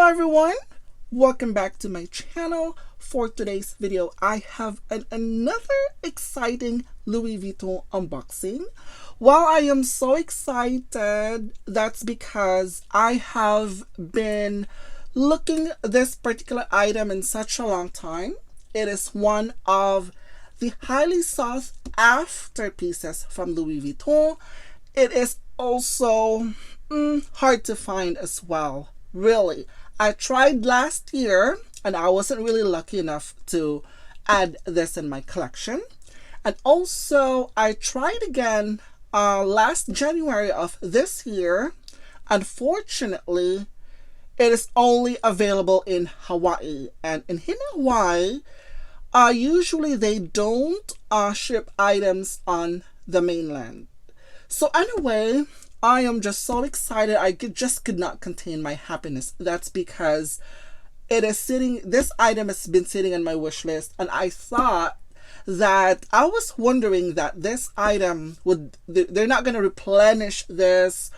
Hello everyone, welcome back to my channel. For today's video I have another exciting Louis Vuitton unboxing. While I am so excited, that's because I have been looking this particular item in such a long time. It is one of the highly sought after pieces from Louis Vuitton. It is also hard to find as well. Really, I tried last year and I wasn't really lucky enough to add this in my collection. And also I tried again last January of this year. Unfortunately, it is only available in Hawaii, and in Hawaii usually they don't ship items on the mainland. So anyway, I am just so excited. I just could not contain my happiness. That's because this item has been sitting on my wish list, and I was wondering that this item they're not going to replenish this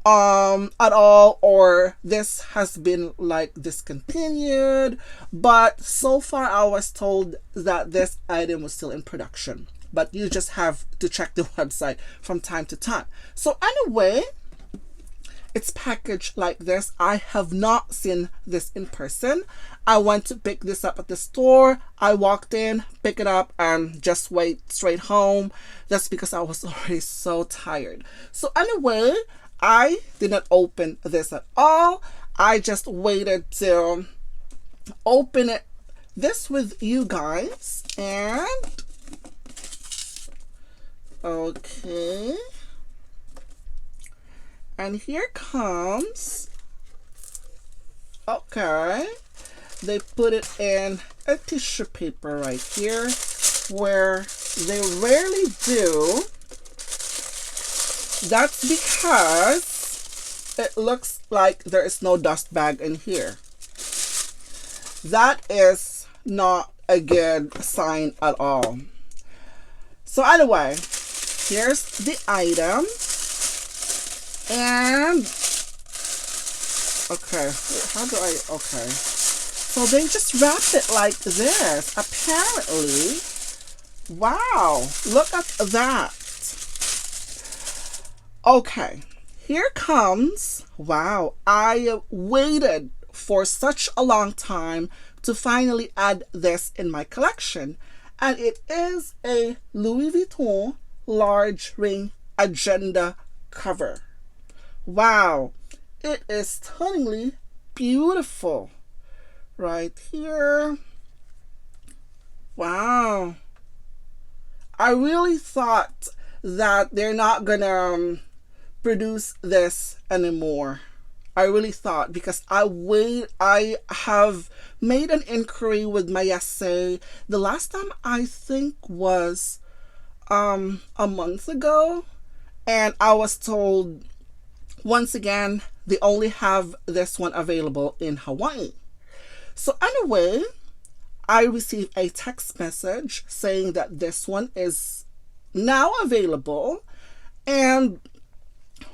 at all, or this has been like discontinued. But so far I was told that this item was still in production, but you just have to check the website from time to time. So anyway, it's packaged like this. I have not seen this in person. I went to pick this up at the store. I walked in, pick it up, and just wait straight home. That's because I was already so tired. So anyway, I did not open this at all. I just waited to open this with you guys. And okay, and here comes, okay, they put it in a tissue paper right here, where they rarely do. That's because it looks like there is no dust bag in here. That is not a good sign at all. So anyway, here's the item. And okay, okay, so they just wrapped it like this, apparently. Wow, look at that. Okay, here comes, wow, I waited for such a long time to finally add this in my collection, and it is a Louis Vuitton large ring agenda cover. Wow, it is stunningly beautiful right here. Wow, I really thought that they're not gonna produce this anymore. I really thought, because I have made an inquiry with Mayase. The last time I think was a month ago, and I was told once again they only have this one available in Hawaii. So anyway, I received a text message saying that this one is now available, and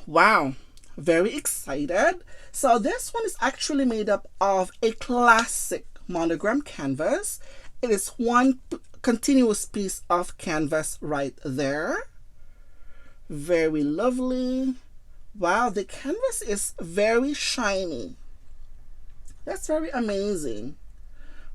wow, very excited. So this one is actually made up of a classic monogram canvas. It is one continuous piece of canvas right there. Very lovely. Wow, the canvas is very shiny. That's very amazing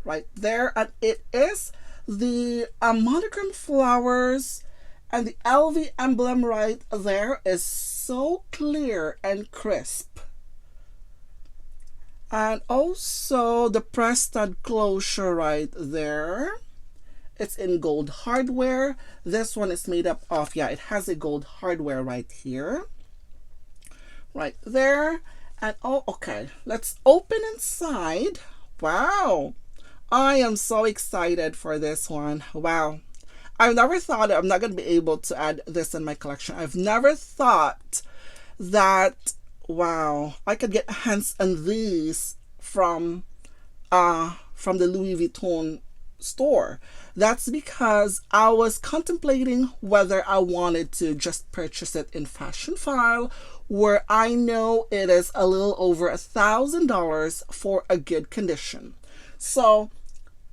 right there. And it is the monogram flowers, and the LV emblem right there is so clear and crisp. And also the press stud closure right there. It's in gold hardware. This one is made up of, yeah, it has a gold hardware right here. Right there. And oh, okay, let's open inside. Wow, I am so excited for this one. Wow, I've never thought I'm not going to be able to add this in my collection. I've never thought that, wow, I could get hands on these from the Louis Vuitton store. That's because I was contemplating whether I wanted to just purchase it in Fashion File, where I know it is a little over $1,000 for a good condition. So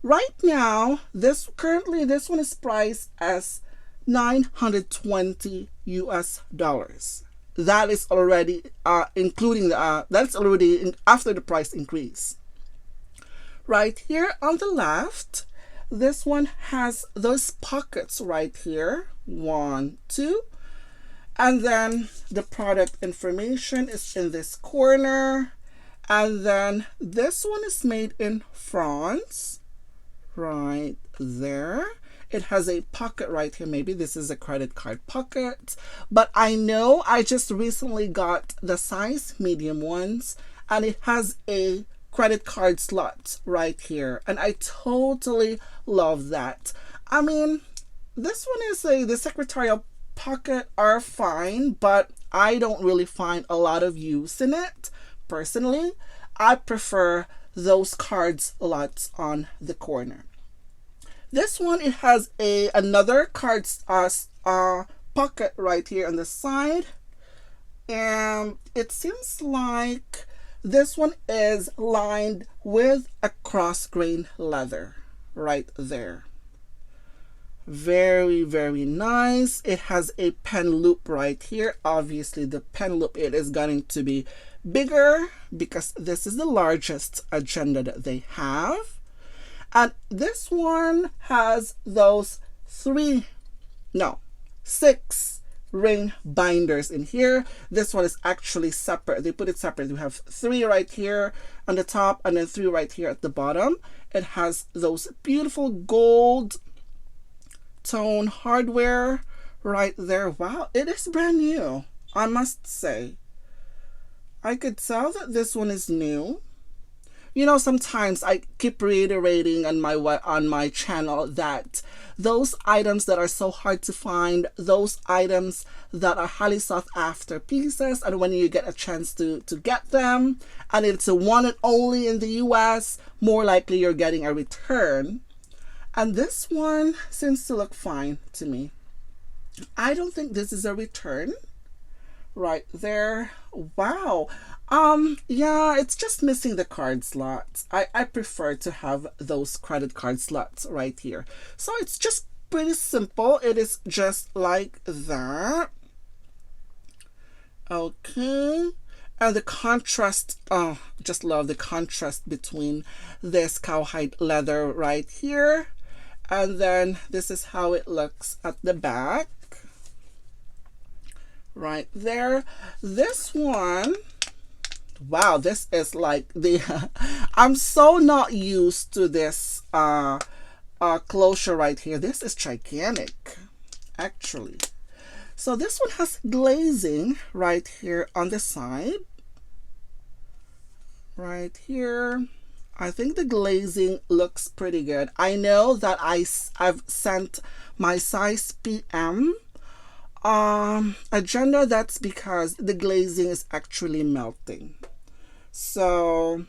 right now, this one is priced as 920 US dollars. That is already including the that's already after the price increase. Right here on the left, this one has those pockets right here. 1, 2. And then the product information is in this corner. And then this one is made in France. Right there. It has a pocket right here. Maybe this is a credit card pocket. But I know I just recently got the size medium ones. And it has a credit card slot right here, and I totally love that. I mean, this one is the secretarial pocket are fine, but I don't really find a lot of use in it personally. I prefer those card slots on the corner. This one, it has another card pocket right here on the side, and it seems like this one is lined with a cross grain leather right there. Very, very nice. It has a pen loop right here. Obviously, the pen loop, it is going to be bigger because this is the largest agenda that they have. And this one has those 6 ring binders in here. This one is actually separate. They put it separate. We have 3 right here on the top and then 3 right here at the bottom. It has those beautiful gold tone hardware right there. Wow, it is brand new, I must say. I could tell that this one is new. You know, sometimes I keep reiterating on my channel that those items that are so hard to find, those items that are highly sought after pieces, and when you get a chance to get them, and it's a one and only in the US, more likely you're getting a return. And this one seems to look fine to me. I don't think this is a return. Right there. Wow. Yeah, it's just missing the card slots. I prefer to have those credit card slots right here. So it's just pretty simple. It is just like that. Okay. And the contrast, oh, just love the contrast between this cowhide leather right here. And then this is how it looks at the back. Right there. This one, wow, this is like the I'm so not used to this closure right here. This is gigantic, actually. So this one has glazing right here on the side. Right here. I think the glazing looks pretty good. I know that I've sent my size PM agenda. That's because the glazing is actually melting. So,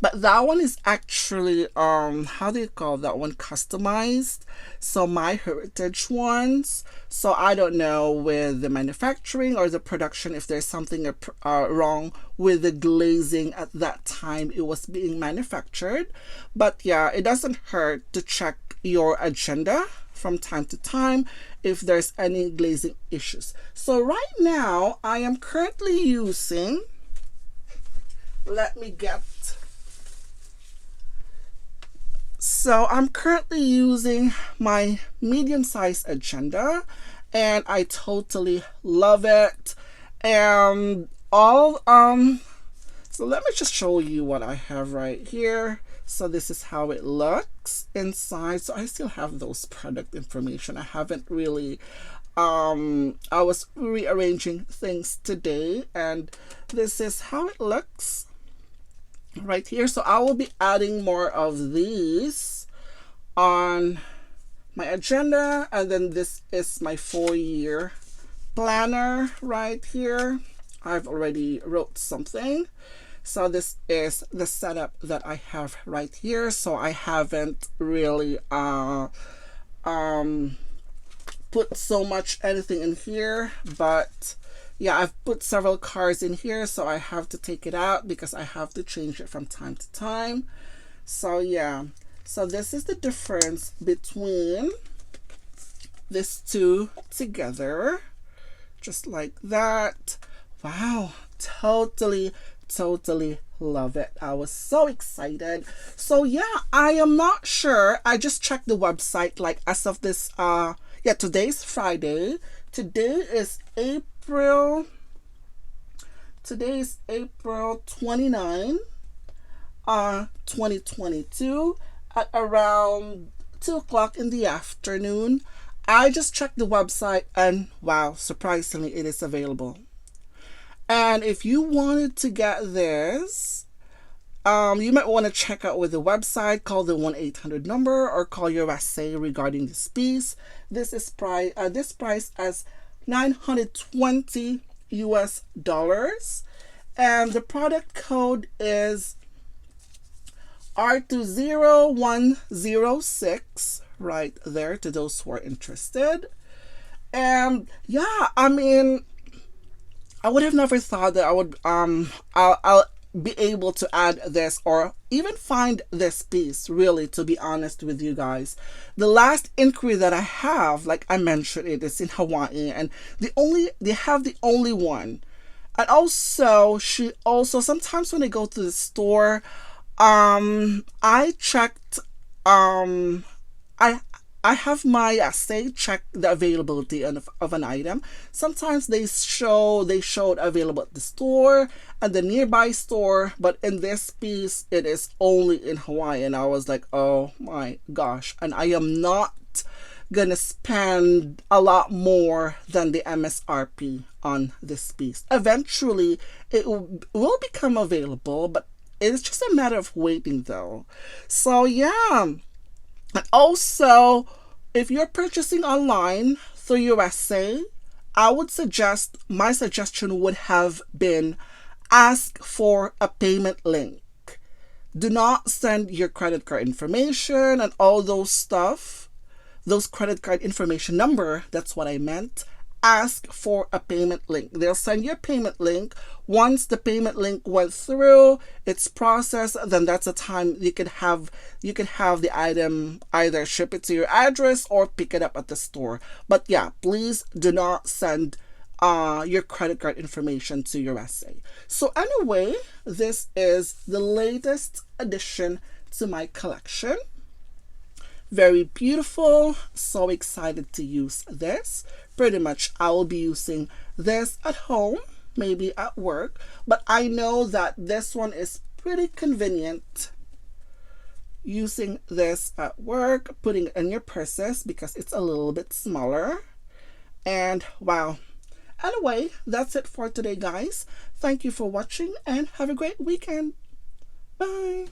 but that one is actually how do you call that one, customized. So my heritage ones, so I don't know with the manufacturing or the production if there's something wrong with the glazing at that time it was being manufactured. But yeah, it doesn't hurt to check your agenda from time to time if there's any glazing issues. So right now I am currently using, so I'm currently using my medium size agenda, and I totally love it. And all so let me just show you what I have right here. So this is how it looks inside. So I still have those product information. I haven't really I was rearranging things today, and this is how it looks right here. So I will be adding more of these on my agenda, and then this is my 4-year planner right here. I've already wrote something. So this is the setup that I have right here. So I haven't really put so much anything in here, but yeah, I've put several cards in here, so I have to take it out because I have to change it from time to time. So yeah, so this is the difference between these two together, just like that. Wow, totally love it. I was so excited. So yeah, I am not sure. I just checked the website like as of this yeah, today's Friday. Today is April 29, 2022 at around 2 o'clock in the afternoon. I just checked the website and wow, surprisingly it is available. And if you wanted to get this, you might want to check out with the website, call the 1-800 number, or call your SA regarding this piece. This is this price as $920 US, and the product code is R20106 right there to those who are interested. And yeah, I mean, I would have never thought that I would I'll be able to add this or even find this piece, really, to be honest with you guys. The last inquiry that I have, like I mentioned, it is in Hawaii, and they have the only one. And also she also sometimes when I go to the store, I checked I have my say check the availability of an item. Sometimes they showed available at the store and the nearby store, but in this piece it is only in Hawaii, and I was like, oh my gosh, and I am not gonna spend a lot more than the MSRP on this piece. Eventually it will become available, but it's just a matter of waiting though. So yeah. And also, if you're purchasing online through USA, my suggestion would have been ask for a payment link. Do not send your credit card information and all those stuff, those credit card information number, that's what I meant. Ask for a payment link. They'll send you a payment link. Once the payment link went through, it's processed, then that's the time you could have the item either ship it to your address or pick it up at the store. But yeah, please do not send your credit card information to your SA. So anyway, this is the latest addition to my collection. Very beautiful. So excited to use this. Pretty much I will be using this at home, maybe at work, but I know that this one is pretty convenient using this at work, putting it in your purses because it's a little bit smaller. And wow. Anyway, that's it for today, guys. Thank you for watching and have a great weekend. Bye.